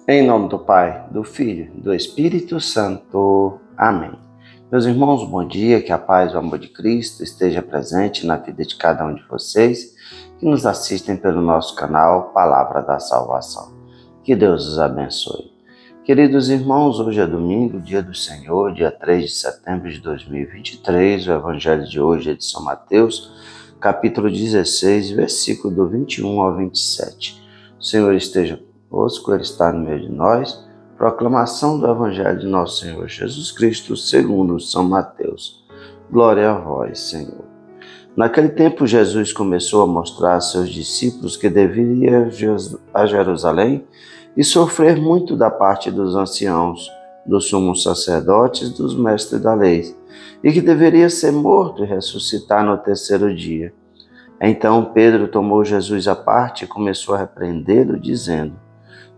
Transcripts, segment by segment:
Em nome do Pai, do Filho, do Espírito Santo. Amém. Meus irmãos, bom dia, que a paz e o amor de Cristo esteja presente na vida de cada um de vocês que nos assistem pelo nosso canal Palavra da Salvação. Que Deus os abençoe. Queridos irmãos, hoje é domingo, dia do Senhor, dia 3 de setembro de 2023, o Evangelho de hoje é de São Mateus, capítulo 16, versículo do 21 ao 27. O Senhor esteja conosco, Ele está no meio de nós. Proclamação do Evangelho de nosso Senhor Jesus Cristo, segundo São Mateus. Glória a vós, Senhor. Naquele tempo, Jesus começou a mostrar a seus discípulos que deveria ir a Jerusalém e sofrer muito da parte dos anciãos, dos sumos sacerdotes, dos mestres da lei, e que deveria ser morto e ressuscitar no terceiro dia. Então Pedro tomou Jesus à parte e começou a repreendê-lo, dizendo: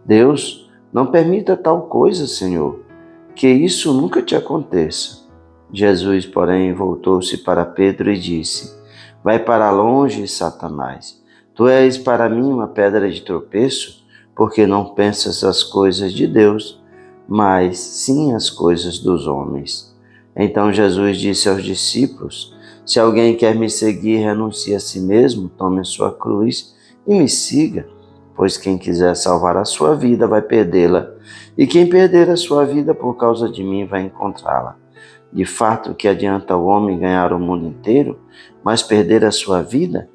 Deus, não permita tal coisa, Senhor, que isso nunca te aconteça. Jesus, porém, voltou-se para Pedro e disse: Vai para longe, Satanás. Tu és para mim uma pedra de tropeço, porque não pensas as coisas de Deus, mas sim as coisas dos homens. Então Jesus disse aos discípulos: Se alguém quer me seguir, renuncie a si mesmo, tome sua cruz e me siga. Pois quem quiser salvar a sua vida vai perdê-la, e quem perder a sua vida por causa de mim vai encontrá-la. De fato, que adianta o homem ganhar o mundo inteiro, mas perder a sua vida?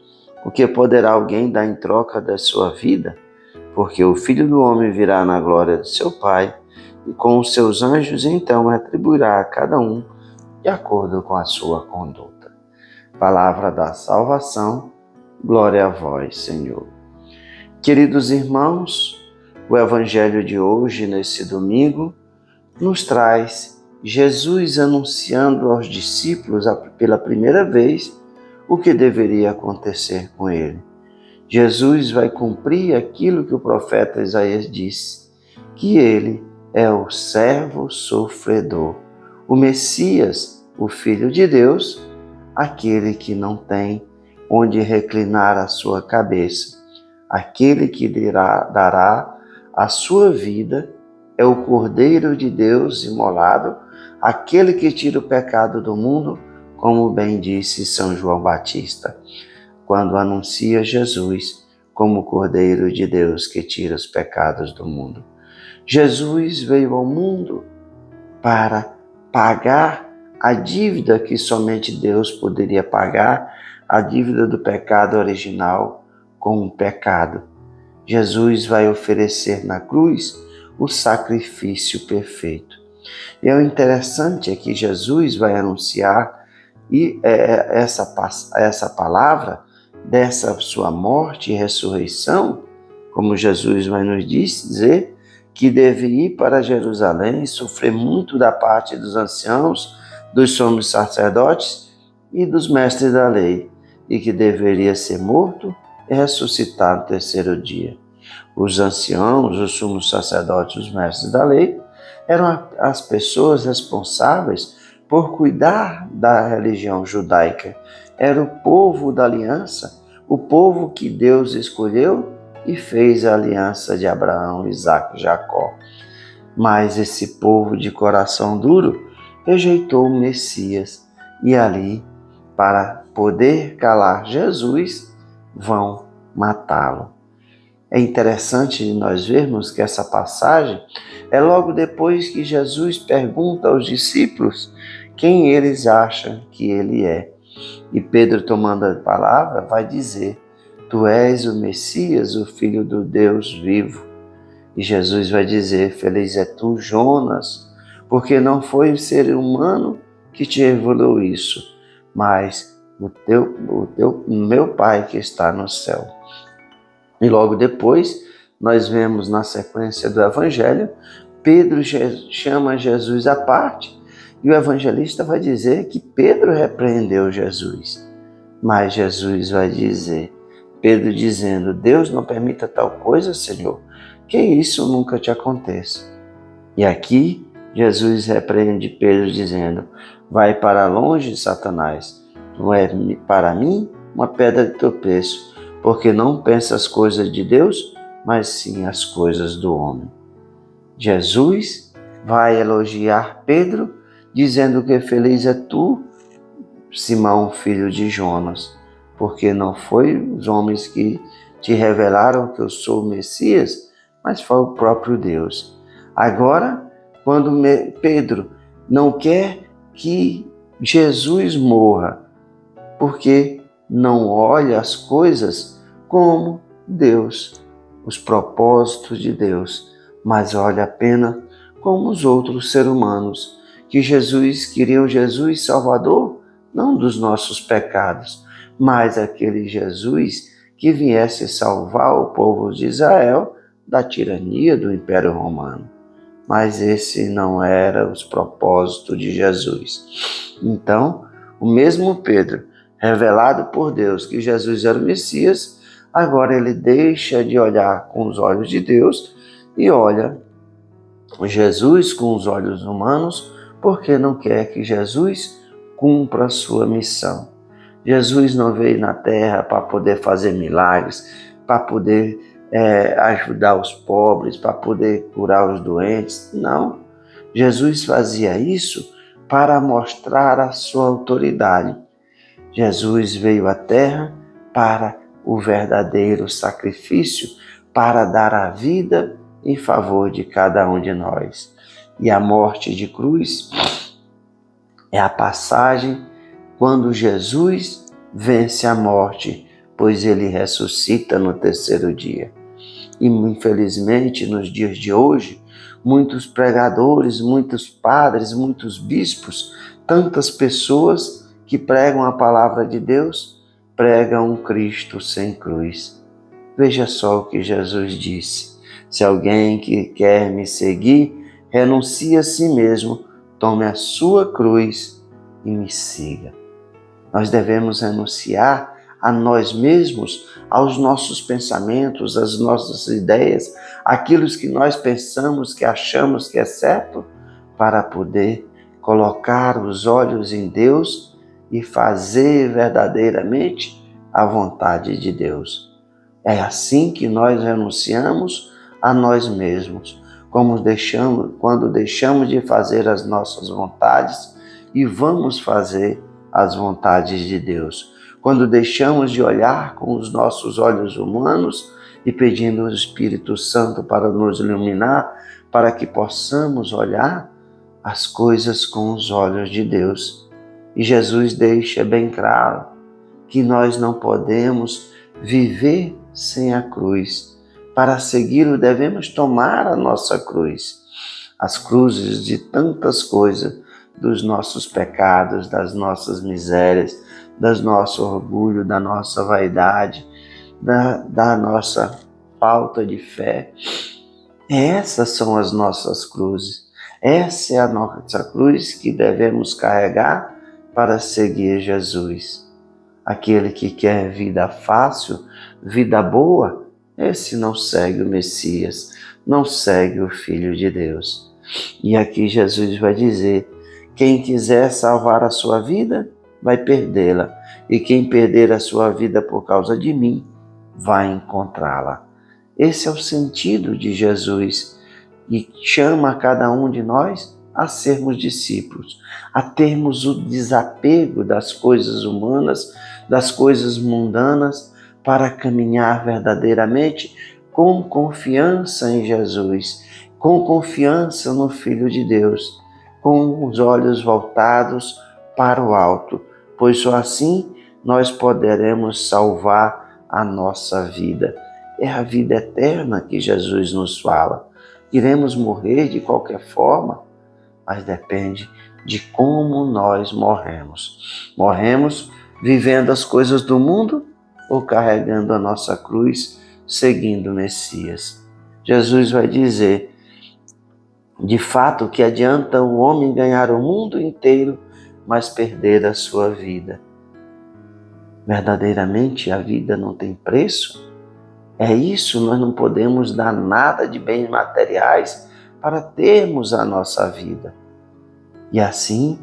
O que poderá alguém dar em troca da sua vida? Porque o Filho do Homem virá na glória de seu Pai, e com os seus anjos então retribuirá a cada um de acordo com a sua conduta. Palavra da salvação, glória a vós, Senhor. Queridos irmãos, o Evangelho de hoje, nesse domingo, nos traz Jesus anunciando aos discípulos pela primeira vez o que deveria acontecer com ele. Jesus vai cumprir aquilo que o profeta Isaías disse, que ele é o servo sofredor, o Messias, o Filho de Deus, aquele que não tem onde reclinar a sua cabeça. Aquele que dará a sua vida é o Cordeiro de Deus imolado, aquele que tira o pecado do mundo, como bem disse São João Batista, quando anuncia Jesus como o Cordeiro de Deus que tira os pecados do mundo. Jesus veio ao mundo para pagar a dívida que somente Deus poderia pagar, a dívida do pecado original, com o pecado. Jesus vai oferecer na cruz o sacrifício perfeito. E o interessante é que Jesus vai anunciar essa palavra dessa sua morte e ressurreição, como Jesus vai nos dizer, que deve ir para Jerusalém e sofrer muito da parte dos anciãos, dos sumos sacerdotes e dos mestres da lei, e que deveria ser morto e ressuscitar no terceiro dia. Os anciãos, os sumos sacerdotes, os mestres da lei, eram as pessoas responsáveis por cuidar da religião judaica. Era o povo da aliança, o povo que Deus escolheu e fez a aliança de Abraão, Isaque e Jacó. Mas esse povo de coração duro rejeitou o Messias e ali, para poder calar Jesus, vão matá-lo. É interessante nós vermos que essa passagem é logo depois que Jesus pergunta aos discípulos quem eles acham que ele é. E Pedro, tomando a palavra, vai dizer: Tu és o Messias, o Filho do Deus vivo. E Jesus vai dizer: Feliz é tu, Jonas, porque não foi o ser humano que te revelou isso, mas meu Pai que está no céu. E logo depois, nós vemos na sequência do Evangelho, Pedro chama Jesus à parte, e o evangelista vai dizer que Pedro repreendeu Jesus. Mas Jesus vai dizer, Pedro dizendo: Deus não permita tal coisa, Senhor, que isso nunca te aconteça. E aqui, Jesus repreende Pedro dizendo: Vai para longe, Satanás. Não é para mim uma pedra de tropeço, porque não pensa as coisas de Deus, mas sim as coisas do homem. Jesus vai elogiar Pedro, dizendo que feliz é tu, Simão, filho de Jonas, porque não foi os homens que te revelaram que eu sou o Messias, mas foi o próprio Deus. Agora, quando Pedro não quer que Jesus morra, porque não olha as coisas como Deus, os propósitos de Deus, mas olha apenas como os outros seres humanos, que queriam Jesus Salvador, não dos nossos pecados, mas aquele Jesus que viesse salvar o povo de Israel da tirania do Império Romano. Mas esse não era os propósitos de Jesus. Então, o mesmo Pedro, revelado por Deus que Jesus era o Messias, agora ele deixa de olhar com os olhos de Deus e olha Jesus com os olhos humanos, porque não quer que Jesus cumpra a sua missão. Jesus não veio na terra para poder fazer milagres, para poder ajudar os pobres, para poder curar os doentes. Não. Jesus fazia isso para mostrar a sua autoridade. Jesus veio à terra para o verdadeiro sacrifício, para dar a vida em favor de cada um de nós. E a morte de cruz é a passagem quando Jesus vence a morte, pois ele ressuscita no terceiro dia. E infelizmente, nos dias de hoje, muitos pregadores, muitos padres, muitos bispos, tantas pessoas que pregam a palavra de Deus, pregam um Cristo sem cruz. Veja só o que Jesus disse: se alguém que quer me seguir, renuncie a si mesmo, tome a sua cruz e me siga. Nós devemos renunciar a nós mesmos, aos nossos pensamentos, às nossas ideias, aquilo que nós pensamos, que achamos que é certo, para poder colocar os olhos em Deus e fazer verdadeiramente a vontade de Deus. É assim que nós renunciamos a nós mesmos, quando deixamos de fazer as nossas vontades e vamos fazer as vontades de Deus. Quando deixamos de olhar com os nossos olhos humanos e pedindo ao Espírito Santo para nos iluminar, para que possamos olhar as coisas com os olhos de Deus. E Jesus deixa bem claro que nós não podemos viver sem a cruz. Para segui-lo, devemos tomar a nossa cruz, as cruzes de tantas coisas, dos nossos pecados, das nossas misérias, do nosso orgulho, da nossa vaidade, da nossa falta de fé. Essas são as nossas cruzes. Essa é a nossa cruz que devemos carregar para seguir Jesus. Aquele que quer vida fácil, vida boa, esse não segue o Messias, não segue o Filho de Deus. E aqui Jesus vai dizer: quem quiser salvar a sua vida, vai perdê-la. E quem perder a sua vida por causa de mim, vai encontrá-la. Esse é o sentido de Jesus e chama a cada um de nós a sermos discípulos, a termos o desapego das coisas humanas, das coisas mundanas, para caminhar verdadeiramente com confiança em Jesus, com confiança no Filho de Deus, com os olhos voltados para o alto, pois só assim nós poderemos salvar a nossa vida. É a vida eterna que Jesus nos fala. Iremos morrer de qualquer forma, mas depende de como nós morremos. Morremos vivendo as coisas do mundo ou carregando a nossa cruz, seguindo o Messias. Jesus vai dizer: de fato, que adianta o homem ganhar o mundo inteiro, mas perder a sua vida. Verdadeiramente a vida não tem preço? É isso, nós não podemos dar nada de bens materiais para termos a nossa vida. E assim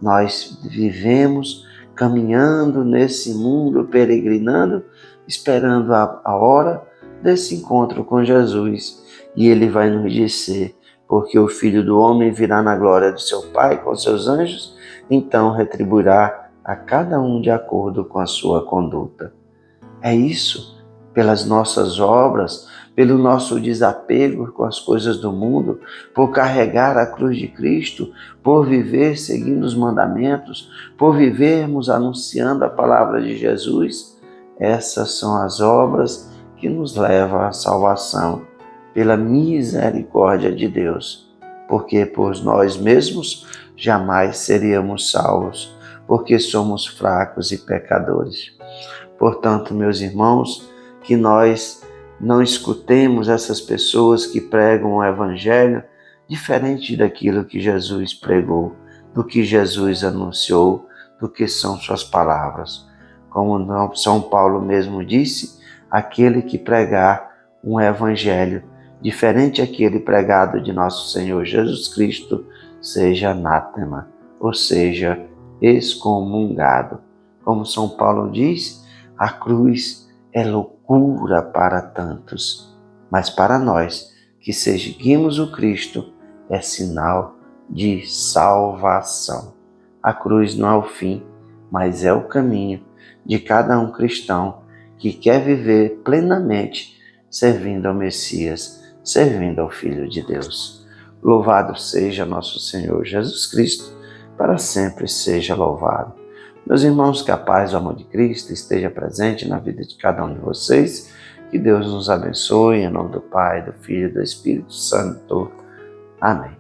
nós vivemos caminhando nesse mundo, peregrinando, esperando a hora desse encontro com Jesus. E Ele vai nos dizer: porque o Filho do Homem virá na glória do seu Pai com seus anjos, então retribuirá a cada um de acordo com a sua conduta. É isso, pelas nossas obras, pelo nosso desapego com as coisas do mundo, por carregar a cruz de Cristo, por viver seguindo os mandamentos, por vivermos anunciando a palavra de Jesus. Essas são as obras que nos levam à salvação, pela misericórdia de Deus, porque por nós mesmos jamais seríamos salvos, porque somos fracos e pecadores. Portanto, meus irmãos, que nós não escutemos essas pessoas que pregam o Evangelho diferente daquilo que Jesus pregou, do que Jesus anunciou, do que são suas palavras. Como São Paulo mesmo disse, aquele que pregar um Evangelho diferente daquele pregado de nosso Senhor Jesus Cristo, seja anátema, ou seja, excomungado. Como São Paulo diz, a cruz é loucura para tantos, mas para nós que seguimos o Cristo é sinal de salvação. A cruz não é o fim, mas é o caminho de cada um cristão que quer viver plenamente servindo ao Messias, servindo ao Filho de Deus. Louvado seja nosso Senhor Jesus Cristo, para sempre seja louvado. Meus irmãos, que a paz e o amor de Cristo esteja presente na vida de cada um de vocês. Que Deus nos abençoe, em nome do Pai, do Filho e do Espírito Santo. Amém.